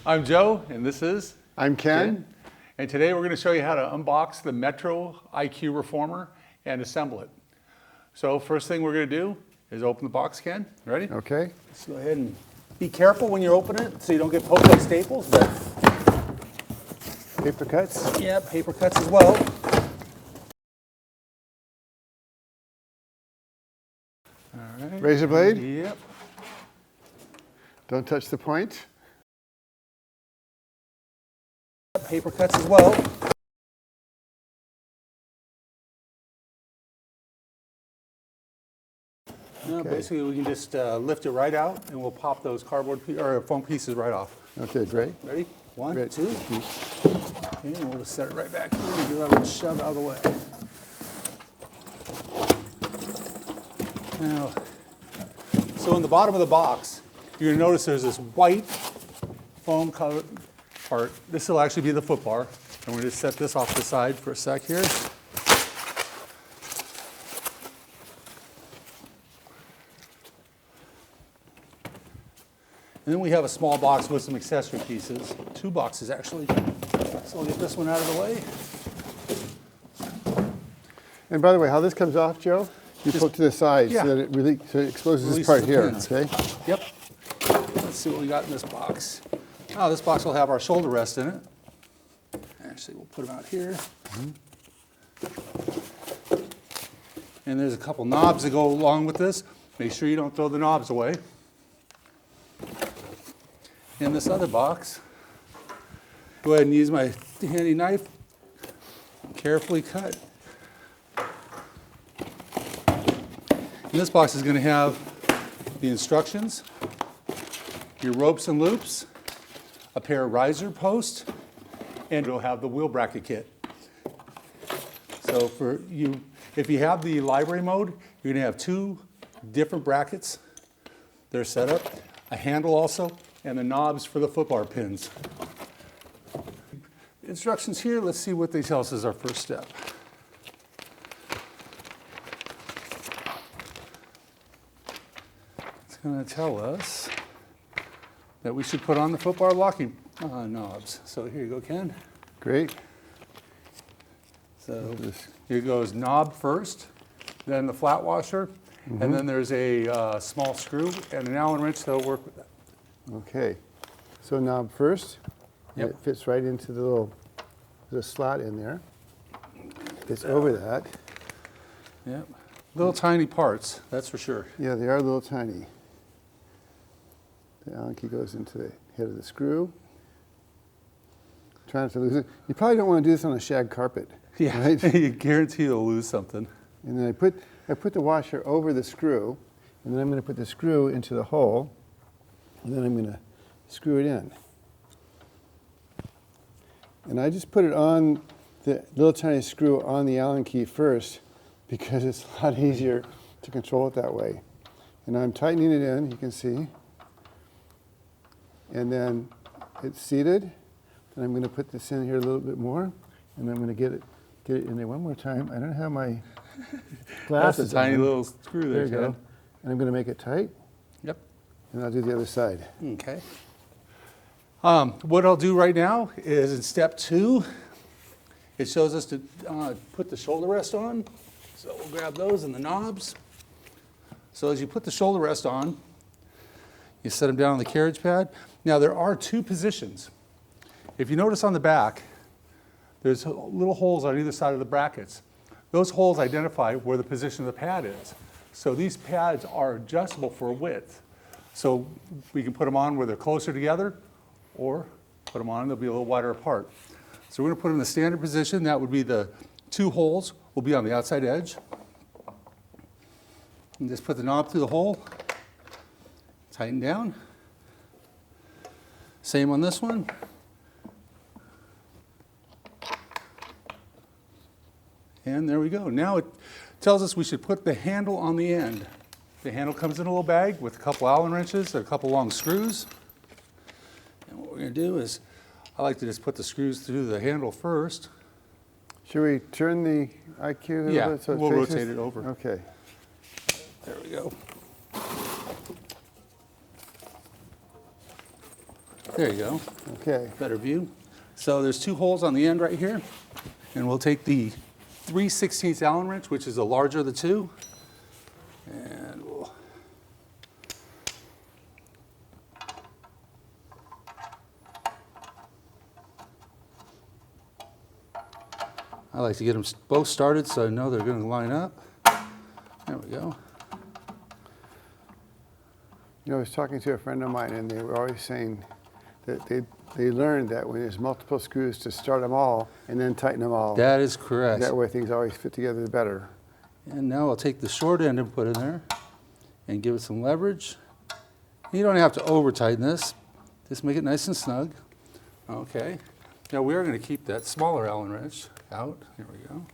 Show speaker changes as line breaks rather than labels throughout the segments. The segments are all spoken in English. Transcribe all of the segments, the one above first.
I'm Joe, and this is
I'm Ken.
And today we're going to show you how to unbox the Metro IQ Reformer and assemble it. So first thing we're going to do is open the box, Ken. Ready?
Okay.
Let's go ahead and be careful when you open it so you don't get poked by staples. But
Paper cuts.
yeah, paper cuts as well. All right.
Razor blade.
Yep.
Don't touch the point.
Paper cuts as well. Now, basically, we can just lift it right out, and we'll pop those cardboard or foam pieces right off.
Okay, great.
Ready? One,
Great.
two. Okay, and we'll just set it right back here and do that little shove out of the way. Now, so in the bottom of the box, you're going to notice there's this white foam covered part. This will actually be the foot bar. And we're going to set this off to the side for a sec here. And then we have a small box with some accessory pieces. Two boxes, actually. So I'll get this one out of the way.
And by the way, how this comes off, Joe? You pull it to the side
yeah.
so that it really exposes
Releases
this part
the
here.
pins.
Okay.
Yep. Let's see what we got in this box. Oh, this box will have our shoulder rest in it. Actually, we'll put them out here. And there's a couple knobs that go along with this. Make sure you don't throw the knobs away. In this other box, go ahead and use my handy knife. Carefully cut. And this box is going to have the instructions, your ropes and loops, a pair of riser posts, and it'll have the wheel bracket kit. So for you, if you have the library mode, you're going to have two different brackets. They're set up, a handle also, and the knobs for the foot bar pins. Instructions here, let's see what they tell us is our first step. It's going to tell us that we should put on the foot bar locking knobs. So here you go, Ken.
Great.
So here goes knob first, then the flat washer, and then there's a small screw and an Allen wrench that'll work with that.
Okay. So knob first.
Yep.
It fits right into the little slot in there. Fits over that.
Yep. Little tiny parts, that's for sure.
Yeah, they are a little tiny. The Allen key goes into the head of the screw. Try not to lose it. You probably don't want to do this on a shag carpet.
Yeah,
Right?
you guarantee you'll lose something.
And then I put the washer over the screw, and then I'm going to put the screw into the hole, and then I'm going to screw it in. And I just put it on the little tiny screw on the Allen key first because it's a lot easier to control it that way. And I'm tightening it in, you can see. And then it's seated. And I'm going to put this in here a little bit more, and I'm going to get it in there one more time. I don't have my glasses.
That's a tiny
on.
little screw
There
there,
you go.
Ken.
And I'm going to make it tight,
Yep.
and I'll do the other side.
Okay. What I'll do right now is in step 2, it shows us to put the shoulder rest on. So we'll grab those and the knobs. So as you put the shoulder rest on, you set them down on the carriage pad. Now there are 2 positions. If you notice on the back, there's little holes on either side of the brackets. Those holes identify where the position of the pad is. So these pads are adjustable for width. So we can put them on where they're closer together, or put them on and they'll be a little wider apart. So we're going to put them in the standard position. That would be the 2 holes will be on the outside edge. And just put the knob through the hole, tighten down. Same on this one. And there we go. Now it tells us we should put the handle on the end. The handle comes in a little bag with a couple Allen wrenches and a couple long screws. And what we're going to do is, I like to just put the screws through the handle first.
Should we turn the IQ a little
Yeah,
bit so it
we'll
faces?
rotate it over.
Okay.
There we go. There you go.
Okay.
Better view. So there's 2 holes on the end right here, and we'll take the 3/16 Allen wrench, which is the larger of the 2, and we'll I like to get them both started so I know they're going to line up. There we go.
You know, I was talking to a friend of mine, and they were always saying that they learned that when there's multiple screws to start them all and then tighten them all.
That is correct.
That way things always fit together better.
And now I'll take the short end and put it in there and give it some leverage. You don't have to over tighten this. Just make it nice and snug. Okay. Now we are going to keep that smaller Allen wrench out. Here we go.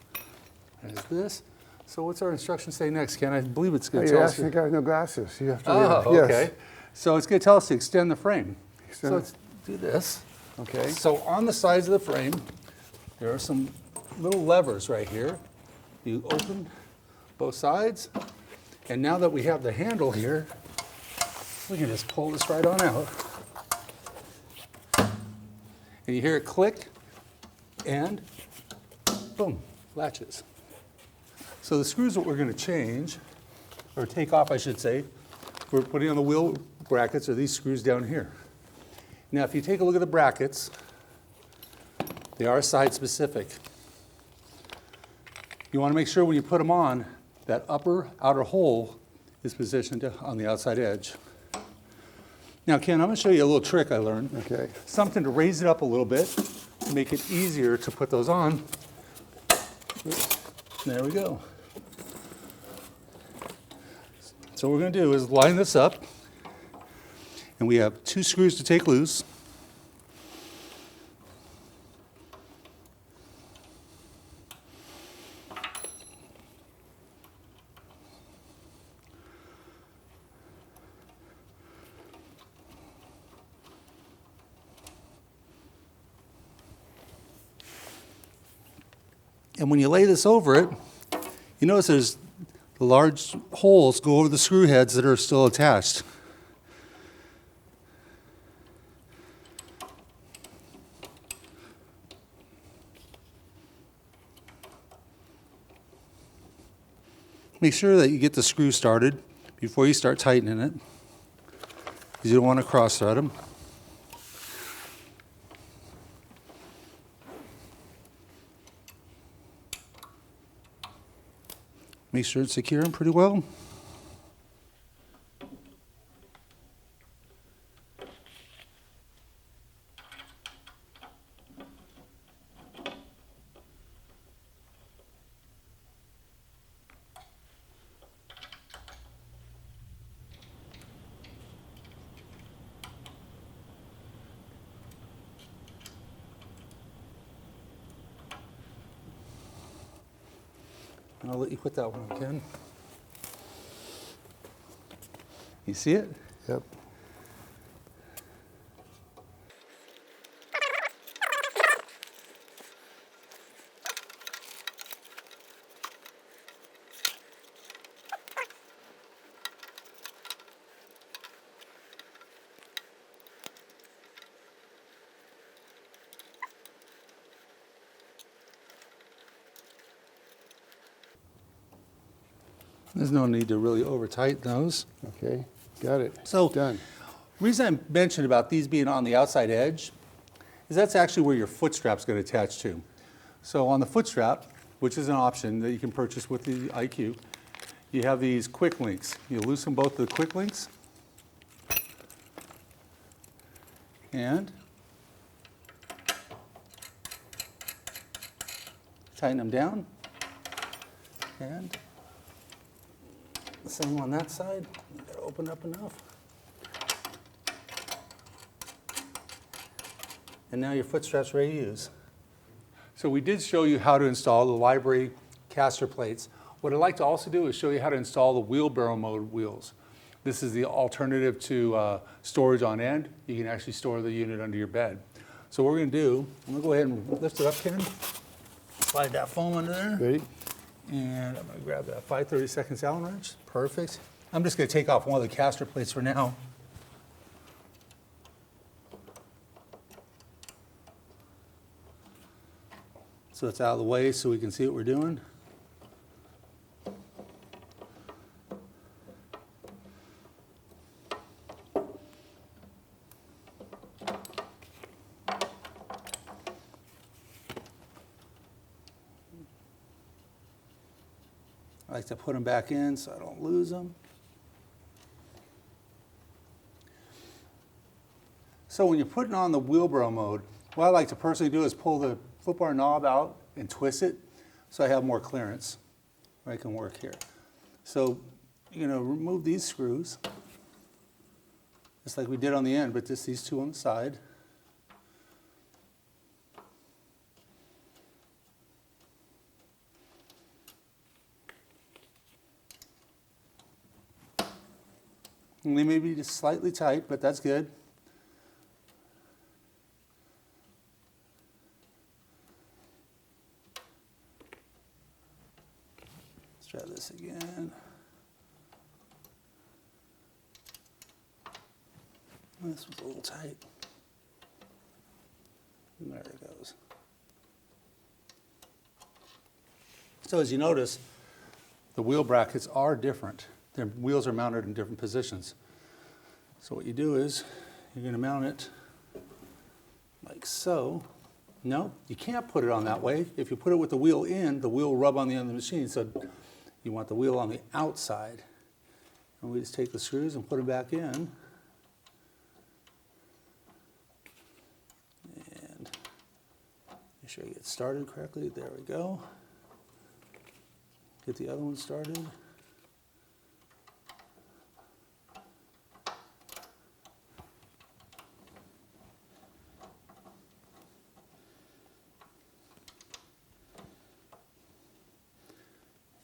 There's this. So what's our instructions say next, Ken? I believe it's going to
You're
tell us.
asking the guy with no glasses. You have to
Oh,
yes.
okay. So it's going to tell us to extend the frame.
Extend
So
it.
let's do this.
Okay.
So on the sides of the frame, there are some little levers right here. You open both sides, and now that we have the handle here, we can just pull this right on out. And you hear it click, and boom, latches. So the screws that we're going to change, or take off, I should say, we're putting on the wheel brackets are these screws down here. Now, if you take a look at the brackets, they are side specific. You want to make sure when you put them on, that upper outer hole is positioned on the outside edge. Now, Ken, I'm going to show you a little trick I learned.
Okay.
Something to raise it up a little bit to make it easier to put those on. There we go. So what we're going to do is line this up, and we have 2 screws to take loose. And when you lay this over it, you notice there's the large holes go over the screw heads that are still attached. Make sure that you get the screw started before you start tightening it, because you don't want to cross thread them. Make sure it's securing pretty well. I'll let you put that one on, Ken. You see it?
Yep.
There's no need to really over tighten those.
Okay. Got it.
So,
Done.
the reason I mentioned about these being on the outside edge is that's actually where your foot strap's going to attach to. So on the foot strap, which is an option that you can purchase with the IQ, you have these quick links. You loosen both the quick links, and tighten them down, and the same on that side. You gotta open up enough. And now your foot strap's ready to use. So we did show you how to install the library caster plates. What I'd like to also do is show you how to install the wheelbarrow mode wheels. This is the alternative to storage on end. You can actually store the unit under your bed. So what we're gonna do, I'm gonna go ahead and lift it up, Ken. slide that foam under there.
Ready?
And I'm going to grab that 5/32 Allen wrench. Perfect. I'm just going to take off one of the caster plates for now. So it's out of the way so we can see what we're doing. I like to put them back in so I don't lose them. So when you're putting on the wheelbarrow mode, what I like to personally do is pull the foot bar knob out and twist it so I have more clearance. I can work here. So you're going to remove these screws, just like we did on the end, but just these two on the side. And they may be just slightly tight, but that's good. Let's try this again. This was a little tight. There it goes. So as you notice, the wheel brackets are different. Their wheels are mounted in different positions. So what you do is, you're going to mount it like so. No, you can't put it on that way. If you put it with the wheel in, the wheel will rub on the end of the machine. So you want the wheel on the outside. And we just take the screws and put them back in. And make sure you get started correctly. There we go. Get the other one started.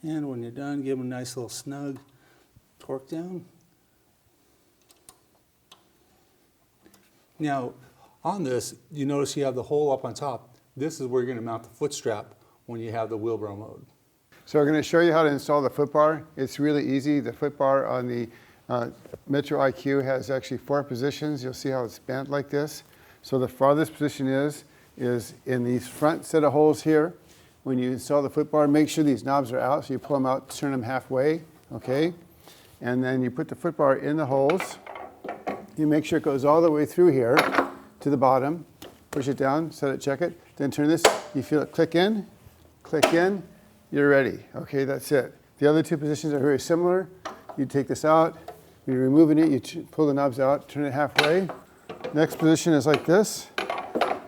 And when you're done, give them a nice little snug torque down. Now, on this, you notice you have the hole up on top. This is where you're going to mount the foot strap when you have the wheelbarrow mode.
So we're going to show you how to install the foot bar. It's really easy. The foot bar on the Metro IQ has actually 4 positions. You'll see how it's bent like this. So the farthest position is in these front set of holes here. When you install the foot bar, make sure these knobs are out. So you pull them out, turn them halfway, okay? And then you put the foot bar in the holes. You make sure it goes all the way through here to the bottom. Push it down, set it, check it. Then turn this, you feel it click in, you're ready. Okay, that's it. The other 2 positions are very similar. You take this out, you're removing it, you pull the knobs out, turn it halfway. Next position is like this.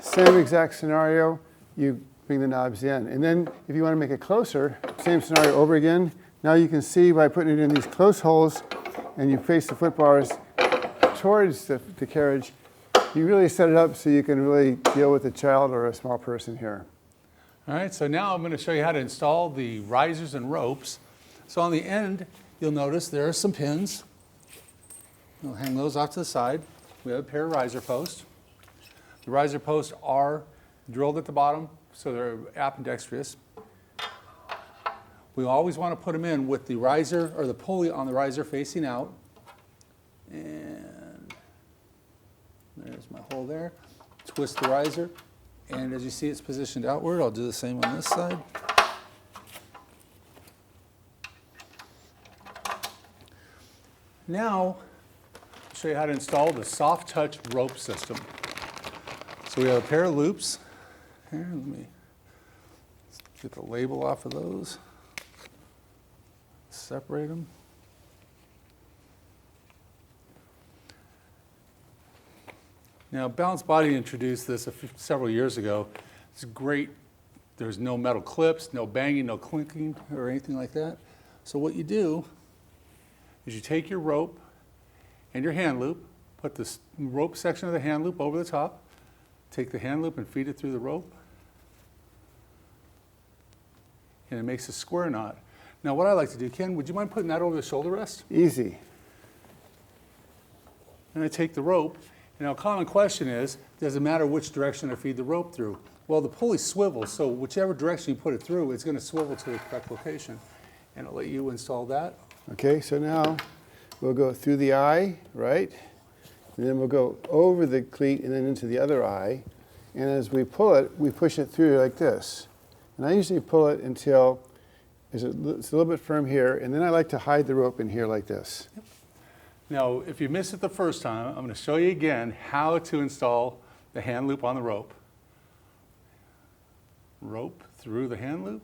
Same exact scenario. You bring the knobs in. And then if you want to make it closer, same scenario over again. Now you can see by putting it in these close holes and you face the foot bars towards the carriage, you really set it up so you can really deal with a child or a small person here.
All right, so now I'm going to show you how to install the risers and ropes. So on the end, you'll notice there are some pins. We'll hang those off to the side. We have a pair of riser posts. The riser posts are drilled at the bottom, so they're ambidextrous. We always want to put them in with the riser or the pulley on the riser facing out. And there's my hole there. Twist the riser, and as you see it's positioned outward. I'll do the same on this side. Now, I'll show you how to install the soft touch rope system. So we have a pair of loops. Here, let me get the label off of those. Separate them. Now, Balanced Body introduced this several years ago. It's great. There's no metal clips, no banging, no clinking, or anything like that. So what you do is you take your rope and your hand loop, put the rope section of the hand loop over the top, take the hand loop and feed it through the rope, and it makes a square knot. Now what I like to do, Ken, would you mind putting that over the shoulder rest?
Easy.
And I take the rope Now, a common question is, does it matter which direction I feed the rope through? Well, the pulley swivels, so whichever direction you put it through, it's going to swivel to the correct location. And I'll let you install that.
Okay, so now we'll go through the eye, right? And then we'll go over the cleat and then into the other eye. And as we pull it, we push it through like this. And I usually pull it until it's a little bit firm here, and then I like to hide the rope in here like this.
Yep. Now, if you missed it the first time, I'm going to show you again how to install the hand loop on the rope. Rope through the hand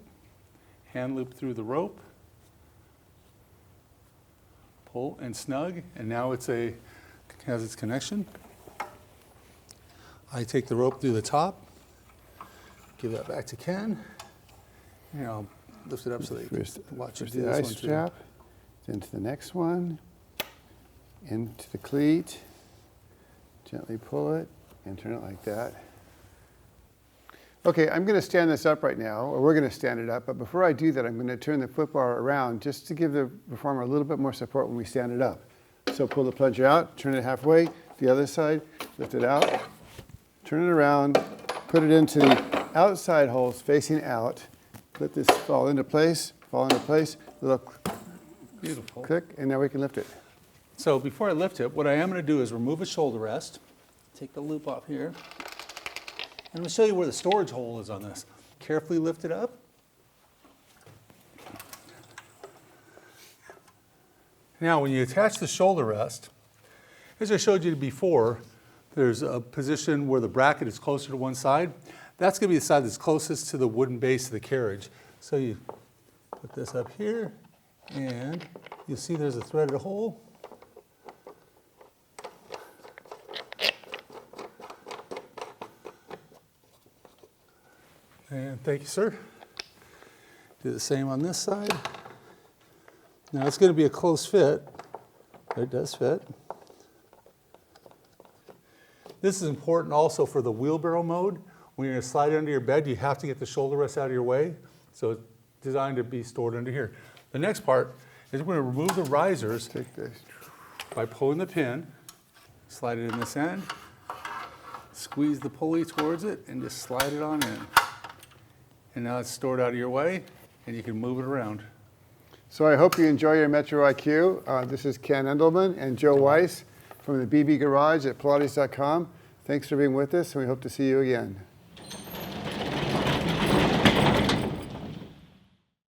loop through the rope, pull and snug, and now it has its connection. I take the rope through the top, give that back to Ken, and I'll lift it up so that you can watch it do
the
this
eye
one too.
strap, then to the next one, into the cleat, gently pull it, and turn it like that. Okay, I'm going to stand this up right now, or we're going to stand it up, but before I do that, I'm going to turn the foot bar around just to give the performer a little bit more support when we stand it up. So pull the plunger out, turn it halfway, the other side, lift it out, turn it around, put it into the outside holes facing out, let this fall into place, little
Beautiful.
click, and now we can lift it.
So before I lift it, what I am going to do is remove a shoulder rest, take the loop off here, and I'm going to show you where the storage hole is on this. Carefully lift it up. Now, when you attach the shoulder rest, as I showed you before, there's a position where the bracket is closer to one side. That's going to be the side that's closest to the wooden base of the carriage. So you put this up here, and you'll see there's a threaded hole. And thank you, sir. Do the same on this side. Now it's going to be a close fit, but it does fit. This is important also for the wheelbarrow mode. When you're going to slide it under your bed, you have to get the shoulder rest out of your way. So it's designed to be stored under here. The next part is we're going to remove the risers
Take this.
by pulling the pin, slide it in this end, squeeze the pulley towards it, and just slide it on in. And now it's stored out of your way, and you can move it around.
So I hope you enjoy your Metro IQ. This is Ken Endelman and Joe Weiss from the BB Garage at Pilates.com. Thanks for being with us, and we hope to see you again.